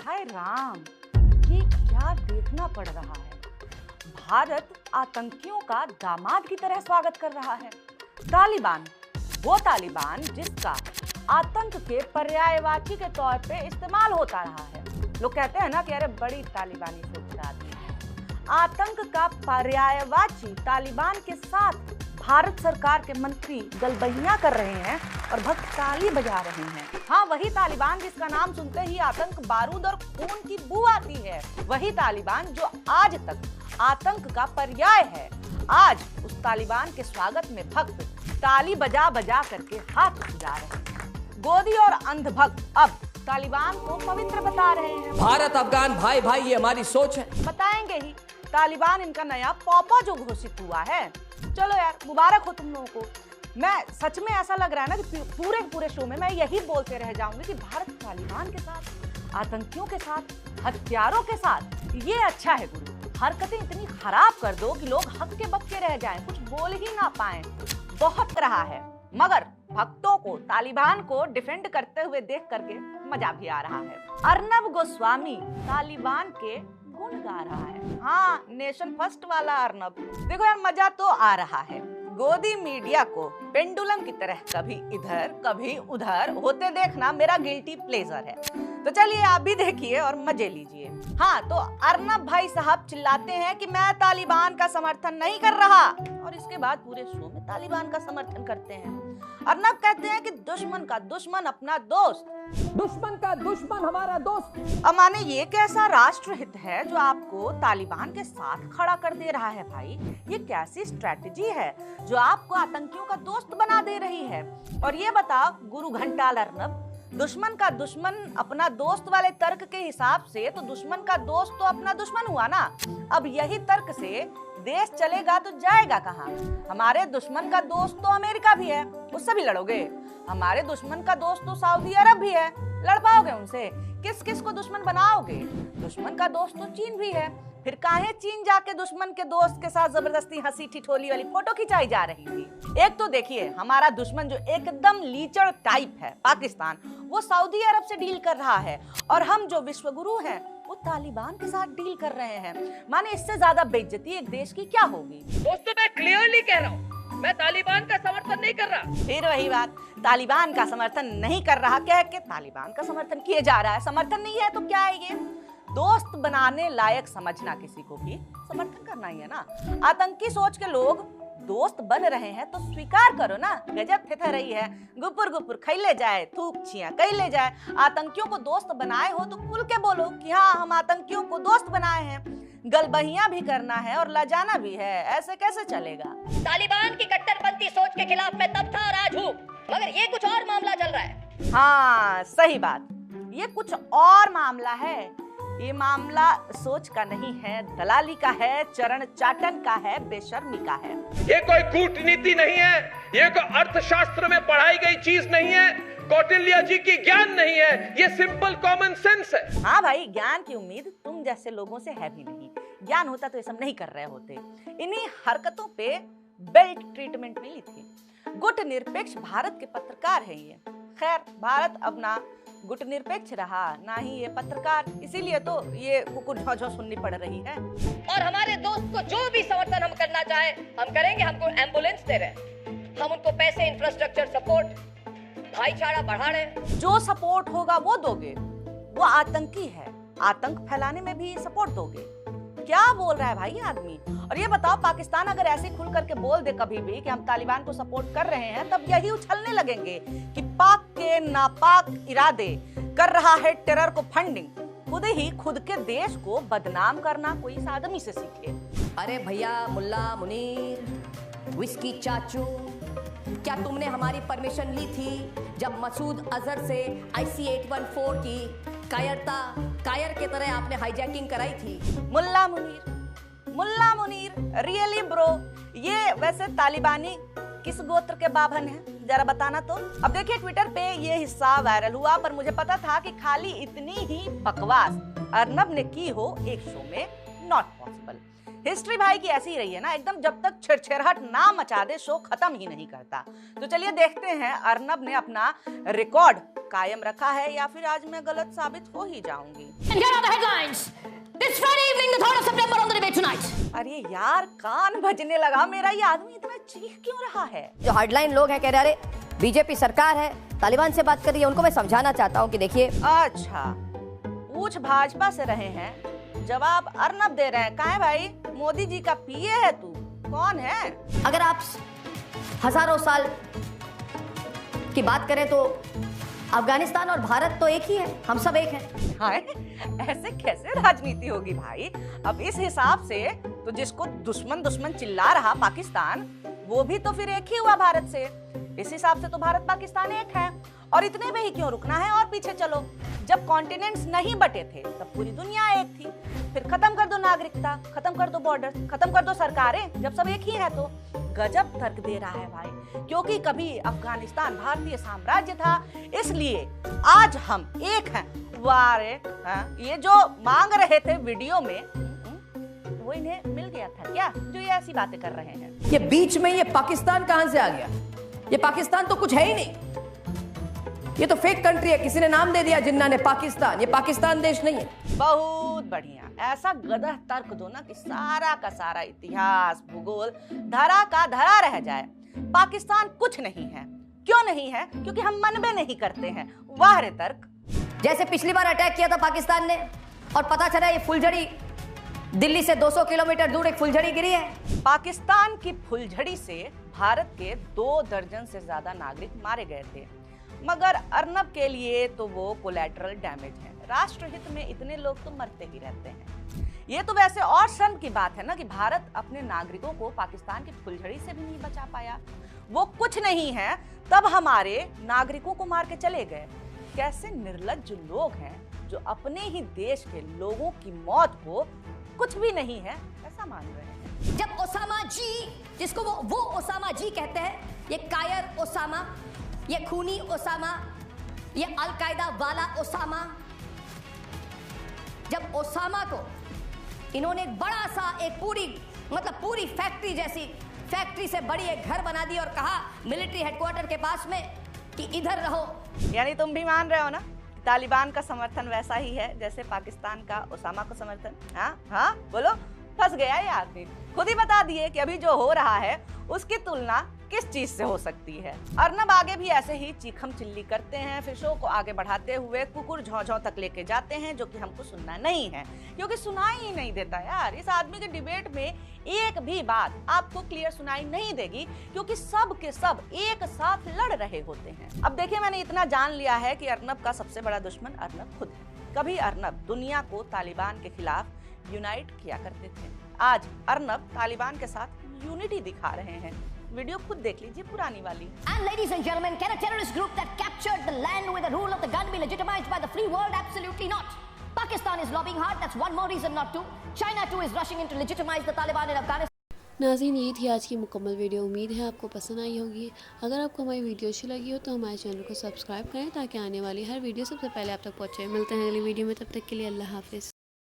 हाय राम, ये क्या देखना पड़ रहा है। भारत आतंकियों का दामाद की तरह स्वागत कर रहा है। तालिबान, वो तालिबान जिसका आतंक के पर्यायवाची के तौर पे इस्तेमाल होता रहा है। लोग कहते हैं ना कि अरे बड़ी तालिबानी सोच रहा है। आतंक का पर्यायवाची तालिबान के साथ भारत सरकार के मंत्री गलबहियां कर रहे हैं और भक्त ताली बजा रहे हैं। हाँ, वही तालिबान जिसका नाम सुनते ही आतंक, बारूद और खून की बू आती है। वही तालिबान जो आज तक आतंक का पर्याय है। आज उस तालिबान के स्वागत में भक्त ताली बजा बजा करके हाथ उठा रहे हैं। गोदी और अंधभक्त अब तालिबान को पवित्र बता रहे हैं। भारत अफगान भाई भाई, ये हमारी सोच है। बताएंगे ही, तालिबान इनका नया पौपा जो घोषित हुआ है। चलो यार, मुबारक हो तुम लोगों को। मैं सच में ऐसा लग रहा है ना कि पूरे शो में मैं यही बोलते रह जाऊंगी कि भारत तालिबान के साथ, आतंकियों के साथ, हत्यारों के साथ, ये अच्छा है गुरु। हरकतें इतनी खराब कर दो कि लोग हक्के बक्के रह जाएं, कुछ बोल ही ना पाएं। बहुत रहा है, मगर भक्तों को, तालिबान को डिफेंड करते हुए देख करके मजा भी आ रहा है। अर्नब गोस्वामी तालिबान के गुण गा रहा है। हाँ, नेशन फर्स्ट वाला अर्नब। देखो यार, मजा तो आ रहा है। गोदी मीडिया को पेंडुलम की तरह कभी इधर कभी उधर होते देखना मेरा गिल्टी प्लेजर है। तो चलिए आप भी देखिए और मजे लीजिए। हाँ, तो अर्नब भाई साहब चिल्लाते हैं कि मैं तालिबान का समर्थन नहीं कर रहा, और इसके बाद पूरे शो में तालिबान का समर्थन करते हैं। अर्नब कहते हैं कि दुश्मन का दुश्मन अपना दोस्त, दुश्मन का दुश्मन हमारा दोस्त। अब माने ये कैसा राष्ट्रहित है जो आपको तालिबान के साथ खड़ा कर दे रहा है भाई? ये कैसी स्ट्रेटजी है जो आपको आतंकियों का दोस्त बना दे रही है? और ये बताओ गुरु घंटाल अर्नब, दुश्मन का दुश्मन अपना दोस्त वाले तर्क के हिसाब से तो दुश्मन का दोस्त तो अपना दुश्मन हुआ ना। अब यही तर्क से देश चलेगा तो जाएगा कहाँ? हमारे दुश्मन का दोस्त तो अमेरिका भी है, उससे भी लड़ोगे। हमारे दुश्मन का दोस्त तो सऊदी अरब भी है, लड़ पाओगे उनसे? किस किस को दुश्मन बनाओगे? दुश्मन का दोस्त तो चीन भी है, फिर काहे चीन जाके दुश्मन के दोस्त के साथ जबरदस्ती हंसी ठिठोली वाली फोटो खिंचाई जा रही थी? एक तो देखिए, हमारा दुश्मन जो एकदम लीचड़ टाइप है, पाकिस्तान, वो सऊदी अरब से डील कर रहा है, और हम जो विश्वगुरु हैं वो तालिबान के साथ डील कर रहे हैं। माने इससे ज्यादा बेइज्जती एक देश की क्या होगी? दोस्तों, मैं क्लियरली कह रहा हूँ, मैं तालिबान का समर्थन नहीं कर रहा। फिर वही बात, तालिबान का समर्थन नहीं कर रहा कह के तालिबान का समर्थन किए जा रहा है। समर्थन नहीं है तो क्या है ये? दोस्त बनाने लायक समझना किसी को भी समर्थन करना ही है ना। आतंकी सोच के लोग दोस्त बन रहे हैं तो स्वीकार करो ना। गजब थे रही है, गुपुर गुपुर खैले जाए, थूक छियां कैले जाए। आतंकियों को दोस्त बनाए हो तो खुल के बोलो कि हाँ, हम आतंकियों को दोस्त बनाए हैं। गलबहियां भी करना है और लजाना भी है, ऐसे कैसे चलेगा? तालिबान की कट्टरपंथी सोच के खिलाफ मैं तब था और आज हूँ, मगर ये कुछ और मामला चल रहा है। हाँ, सही बात, ये कुछ और मामला है। ये मामला सोच का नहीं है, दलाली का है, चरण चाटन का है, बेशर्मी का है। ये कोई कूटनीति नहीं है, ये कोई अर्थशास्त्र में पढ़ाई गई चीज नहीं है, कौटिल्य जी की ज्ञान नहीं है, ये सिंपल कॉमन सेंस है। हाँ भाई, ज्ञान की उम्मीद तुम जैसे लोगों से है भी नहीं। ज्ञान होता तो ये सब नहीं कर रहे होते। इन्हीं हरकतों पे बेल्ट ट्रीटमेंट मिली थी। गुट निरपेक्ष भारत के पत्रकार है ये। खैर, भारत अपना गुट निरपेक्ष रहा ना ही ये पत्रकार, इसीलिए तो ये कुकुर झोझो सुननी पड़ रही है। और हमारे दोस्त को जो भी समर्थन हम करना चाहे हम करेंगे। हमको एम्बुलेंस दे रहे, हम उनको पैसे, इंफ्रास्ट्रक्चर सपोर्ट, भाईचारा बढ़ा रहे। जो सपोर्ट होगा वो दोगे। वो आतंकी है, आतंक फैलाने में भी सपोर्ट दोगे? क्या बोल रहा है भाई आदमी? और ये बताओ, पाकिस्तान अगर ऐसे खुल करके बोल दे कभी भी कि हम तालिबान को सपोर्ट कर रहे हैं, तब यही उछलने लगेंगे कि पाक के नापाक इरादे कर रहा है टेरर को फंडिंग। खुद ही खुद के देश को बदनाम करना कोई इस आदमी से सीखे। अरे भैया मुल्ला मुनीर, विस्की चाचू, क्या तुमने हमारी परमिशन ली थी जब मसूद अजहर से IC-814 की कायर के तरह आपने हाईजैकिंग कराई थी? मुल्ला मुनीर, रियली ब्रो, ये वैसे तालिबानी किस गोत्र के बाभन है, जरा बताना तो। अब देखिए, ट्विटर पे ये हिस्सा वायरल हुआ, पर मुझे पता था कि खाली इतनी ही बकवास अर्नब ने की हो एक शो में, नॉट पॉसिबल। हिस्ट्री भाई की ऐसी ही रही है ना, एकदम जब तक छिड़छिड़हट ना मचा दे शो खत्म ही नहीं करता। तो चलिए देखते हैं अर्नब ने अपना रिकॉर्ड कायम रखा है या फिर आज मैं गलत साबित हो ही जाऊंगी। And here are the headlines. This Friday evening, the 3rd of September, on the debate tonight. अरे यार कान बजने लगा मेरा, ये आदमी इतना चीख क्यों रहा है? जो हार्डलाइन लोग हैं कह रहे अरे बीजेपी सरकार है, तालिबान से बात कर रही है, उनको मैं समझाना चाहता हूं कि देखिए। अच्छा, पूछ भाजपा से रहे हैं, जवाब अर्नब दे रहे हैं। कहाँ है भाई? मोदी जी का पीए है तू? कौन है? अगर आप हजारों साल की बात करें तो अफगानिस्तान और भारत तो एक ही है, हम सब एक हैं। हाय, ऐसे कैसे राजनीति होगी भाई? अब इस हिसाब से तो जिसको दुश्मन दुश्मन चिल्ला रहा पाकिस्तान, वो भी तो फिर एक ही हुआ भारत से। इस हिसाब से तो भारत पाकिस्तान एक है, और इतने में ही क्यों रुकना है और पीछे चलो। जब कॉन्टिनेंट्स नहीं बटे थे तब पूरी दुनिया एक थी। फिर खत्म कर दो नागरिकता, खत्म कर दो बॉर्डर, खत्म कर दो सरकारें, जब सब एक ही है तो। गजब तर्क दे रहा है भाई, क्योंकि कभी अफगानिस्तान भारतीय साम्राज्य था, इसलिए आज हम एक हैं। वाह रे, हाँ, ये जो मांग रहे थे वीडियो में, वो इन्हें मिल गया था क्या, जो ये ऐसी बातें कर रहे हैं? ये बीच में ये पाकिस्तान कहां से आ गया? ये पाकिस्तान तो कुछ है ही नहीं, ये तो फेक कंट्री है, किसी ने नाम दे दिया जिन्ना ने पाकिस्तान। ये पाकिस्तान देश नहीं है। बहुत बढ़िया, ऐसा गदह तर्क दो ना कि सारा का सारा इतिहास भूगोल धरा का धरा रह जाए। पाकिस्तान कुछ नहीं है। क्यों नहीं है? क्योंकि हम मनबे नहीं करते हैं। वाह रे तर्क। जैसे पिछली बार अटैक किया था पाकिस्तान ने और पता चला ये फुलझड़ी दिल्ली से 200 किलोमीटर दूर एक फुलझड़ी गिरी है। पाकिस्तान की फुलझड़ी से भारत के 2 दर्जन से ज्यादा नागरिक मारे गए थे, मगर अर्नब के लिए तो वो कोलैटरल डैमेज है। राष्ट्रहित में इतने लोग तो मरते ही रहते हैं। ये तो वैसे और शर्म की बात है ना कि भारत अपने नागरिकों को पाकिस्तान की फुलझड़ी से भी नहीं बचा पाया। वो कुछ नहीं है तब हमारे नागरिकों को मार के चले गए। कैसे निर्लज्ज लोग हैं जो अपने ही देश के लोगों की मौत को कुछ भी नहीं है ऐसा मान रहे हैं। जब ओसामा जी, जिसको वो ओसामा जी कहते हैं, ये कायर ओसामा, ये खूनी ओसामा, ये अलकायदा वाला ओसामा, जब ओसामा को इन्होंने एक बड़ा सा एक पूरी फैक्ट्री जैसी, फैक्ट्री से बड़ी एक घर बना दी और कहा मिलिट्री हेडक्वार्टर के पास में कि इधर रहो। यानी तुम भी मान रहे हो ना तालिबान का समर्थन वैसा ही है जैसे पाकिस्तान का ओसामा को समर्थन? हाँ हाँ बोलो, फंस गया ये आदमी। खुद ही बता दिए कि अभी जो हो रहा है उसकी तुलना किस चीज से हो सकती है। अर्नब आगे भी ऐसे ही चीखम चिल्ली करते हैं, फिर शो को आगे बढ़ाते हुए कुकुर झौं तक लेके जाते हैं, जो कि हमको सुनना नहीं है, क्योंकि सुनाई ही नहीं देता यार। इस आदमी के डिबेट में एक भी बात आपको क्लियर सुनाई नहीं देगी, क्योंकि सब के सब एक साथ लड़ रहे होते हैं। अब देखिए, मैंने इतना जान लिया है कि अर्नब का सबसे बड़ा दुश्मन अर्नब खुद है। कभी अर्नब दुनिया को तालिबान के खिलाफ यूनाइट किया करते थे, आज अर्नब तालिबान के साथ यूनिटी दिखा रहे हैं। वीडियो खुद देख लीजिए पुरानी वाली। And ladies and gentlemen, can a terrorist group that captured the land with the rule of the gun be legitimized by the free world? Absolutely not. Pakistan is lobbying hard. That's one more reason not to. China too is rushing in to legitimize the Taliban in Afghanistan. नाज़रीन, ये थी आज की मुकम्मल video. उम्मीद है आपको पसंद आई होगी। अगर आपको हमारी वीडियो अच्छी लगी हो तो हमारे चैनल को सब्सक्राइब करें ताकि आने वाली हर वीडियो सबसे पहले आप तक पहुंचे। मिलते हैं अगली वीडियो में, तब तक के लिए अल्लाह हाफिज़।